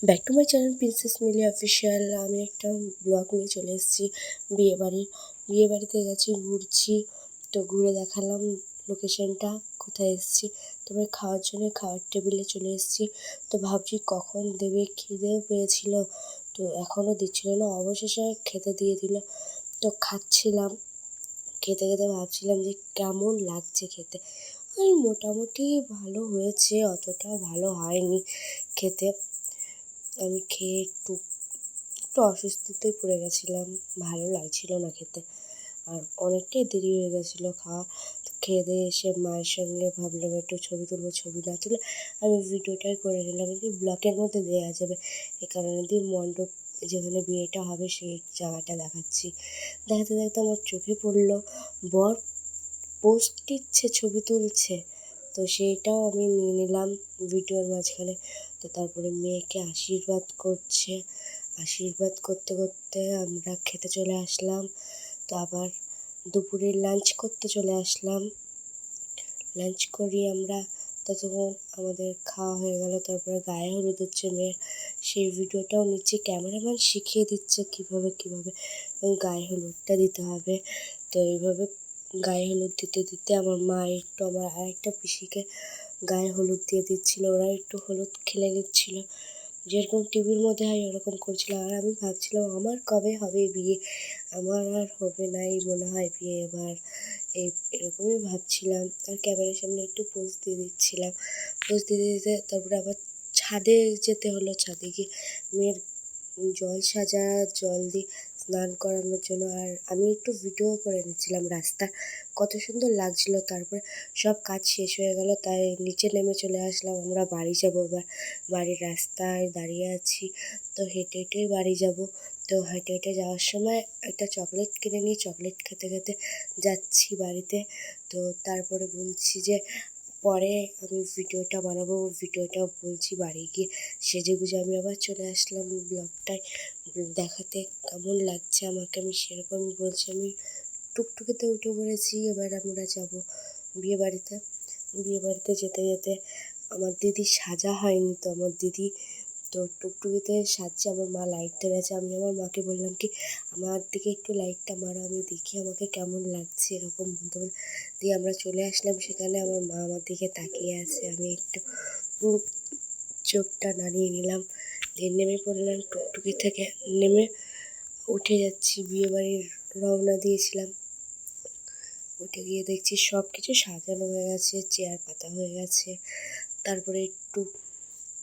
Back to my channel Princess Mili official. আমি একটা blog নিয়ে চলে এসেছি বিয়ে বাড়িতে গেছি, ঘুরছি। তো ঘুরে দেখালাম লোকেশনটা কোথায় এসেছি। তারপরে খাওয়ার জন্য খাওয়ার টেবিলে চলে এসেছি। তো ভাবছি কখন দেবে, খিদেও পেয়েছিল, তো এখনও দিচ্ছিল না। অবশেষে খেতে দিয়ে দিল, তো খাচ্ছিলাম। খেতে খেতে ভাবছিলাম যে কেমন লাগছে খেতে। ওই মোটামুটি ভালো হয়েছে, অতটাও ভালো হয়নি খেতে। আমি খেয়ে একটু একটু অস্বস্তিতেই পড়ে গেছিলাম, ভালো লাগছিল না খেতে। আর অনেকটাই দেরি হয়ে গেছিলো খাওয়া। খেয়ে দিয়ে এসে মায়ের সঙ্গে ভাবলাম একটু ছবি তুলবো। ছবি না তুলে আমি ভিডিওটাই করে নিলাম, ব্লগের মধ্যে দেওয়া যাবে এই কারণে। দিয়ে মণ্ডপ যেখানে বিয়েটা হবে সেই জায়গাটা দেখাচ্ছি। দেখাতে দেখাতে আমার চোখে পড়লো বর পোস্ট দিচ্ছে, ছবি তুলছে। তো সেইটাও আমি নিয়ে নিলাম ভিডিওর মাঝখানে। তো তারপরে মেয়েকে আশীর্বাদ করছে। আশীর্বাদ করতে করতে আমরা খেতে চলে আসলাম। তো আবার দুপুরে লাঞ্চ করতে চলে আসলাম। লাঞ্চ করি আমরা, ততক্ষণ আমাদের খাওয়া হয়ে গেল। তারপরে গায়ে হলুদ হচ্ছে মেয়ের, সেই ভিডিওটাও নিচ্ছি। ক্যামেরাম্যান শিখিয়ে দিচ্ছে কীভাবে গায়ে হলুদটা দিতে হবে। তো এইভাবে গায়ে হলুদ দিতে দিতে আমার মা একটু আমার আরেকটা পিসিকে গায়ে হলুদ দিয়ে দিচ্ছিলো। ওরা একটু হলুদ খেলে নিচ্ছিল, যেরকম টিভির মধ্যে হয় ওরকম করছিল। আর আমি ভাবছিলাম আমার কবে হবে বিয়ে, আমার আর হবে নাই মনে হয় বিয়ে এবার, এরকমই ভাবছিলাম। আর ক্যামেরার সামনে একটু পোজ দিয়ে দিচ্ছিলাম। পোজ দিতে দিতে তারপরে আবার ছাদে যেতে হলো। ছাদে গিয়ে মেয়ের জল দিয়ে স্নান করানোর জন্য। আর আমি একটু ভিডিও করে নিচ্ছিলাম রাস্তা, কত সুন্দর লাগছিল। তারপরে সব কাজ শেষ হয়ে গেল, তাই নিচে নেমে চলে আসলাম। আমরা বাড়ি যাবো এবার, বাড়ির রাস্তায় দাঁড়িয়ে আছি। তো হেঁটে হেঁটেই বাড়ি যাব। তো হেঁটে হেঁটে যাওয়ার সময় একটা চকলেট কিনে নিয়ে চকলেট খেতে খেতে যাচ্ছি বাড়িতে। তো তারপরে বলছি যে পরে আমি ভিডিওটা বানাবো, ভিডিওটাও বলছি বাড়ি গিয়ে। সেজেগুজে আমি আবার চলে আসলাম ব্লগটায় দেখাতে কেমন লাগছে আমাকে। আমি সেরকমই বলছি। আমি টুকটুকিতে উঠে পড়েছি। এবার আমরা যাব বিয়েবাড়িতে। বিয়েবাড়িতে যেতে যেতে আমার দিদির সাজা হয়নি, তো আমার দিদি তো টুকটুকিতে সাজছে। আমার মা লাইট ধরেছে। আমি আমার মাকে বললাম কি আমার দিকে একটু লাইটটা মারো, আমি দেখি আমাকে কেমন লাগছে, এরকম বলতে বলতে দিয়ে আমরা চলে আসলাম সেখানে। আমার মা আমার দিকে তাকিয়ে আছে, আমি একটু চোখটা নাড়িয়ে নিলাম, দিয়ে নেমে পড়লাম টুকটুকি থেকে। নেমে উঠে যাচ্ছি, বিয়েবাড়ির রওনা দিয়েছিলাম। উঠে গিয়ে দেখছি সব কিছু সাজানো হয়ে গেছে, চেয়ার পাতা হয়ে গেছে। তারপরে একটু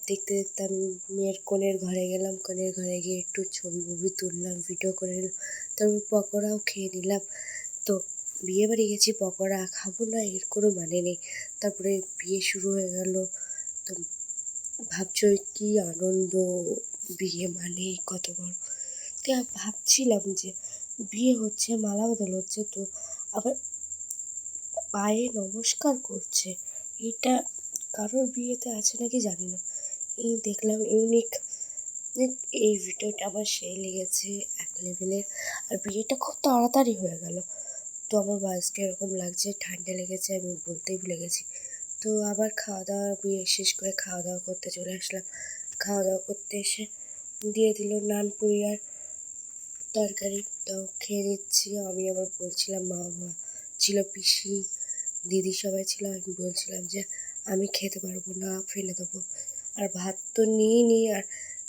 দেখতে দেখতে আমি মেয়ের কনের ঘরে গেলাম। কনের ঘরে গিয়ে একটু ছবি তুললাম, ভিডিও করে নিলাম। তারপর পকোড়াও খেয়ে নিলাম। তো বিয়েবাড়ি গেছি, পকোড়া খাবো না এর কোনো মানে নেই। তারপরে বিয়ে শুরু হয়ে গেল। তো ভাবছো কী আনন্দ, বিয়ে মানেই কত বড়। তো ভাবছিলাম যে বিয়ে হচ্ছে, মালা বদল হচ্ছে, তো আবার পায়ে নমস্কার করছে। এটা কারোর বিয়েতে আছে নাকি জানি না, এই দেখলাম ইউনিক। এই ভিডিওটা আমার সেই লেগেছে এক লেভেলের। আর বিয়েটা খুব তাড়াতাড়ি হয়ে গেল। তো আমার বয়সটা এরকম লাগছে, ঠান্ডা লেগেছে, আমি বলতেই ভুলে গেছি। তো আবার খাওয়া দাওয়া, বিয়ে শেষ করে খাওয়া দাওয়া করতে চলে আসলাম। খাওয়া দাওয়া করতে এসে দিয়ে দিল নান পুরি আর তরকারি। তো খেয়ে নিচ্ছি। আমি আবার বলছিলাম, মা ছিল, পিসি, দিদি সবাই ছিল। আমি বলছিলাম যে আমি খেতে পারবো না, ফেলে দেবো। আর ভাত তো নিই আর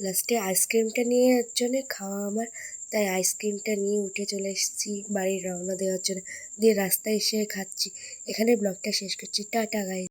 লাস্টে আইসক্রিমটা নিয়ে জন্যে খাওয়া আমার, তাই আইসক্রিমটা নিয়ে উঠে চলে এসেছি বাড়ির রওনা দেওয়ার জন্য। দিয়ে রাস্তায় এসে খাচ্ছি। এখানে ব্লগটা শেষ করছি। Tata guys.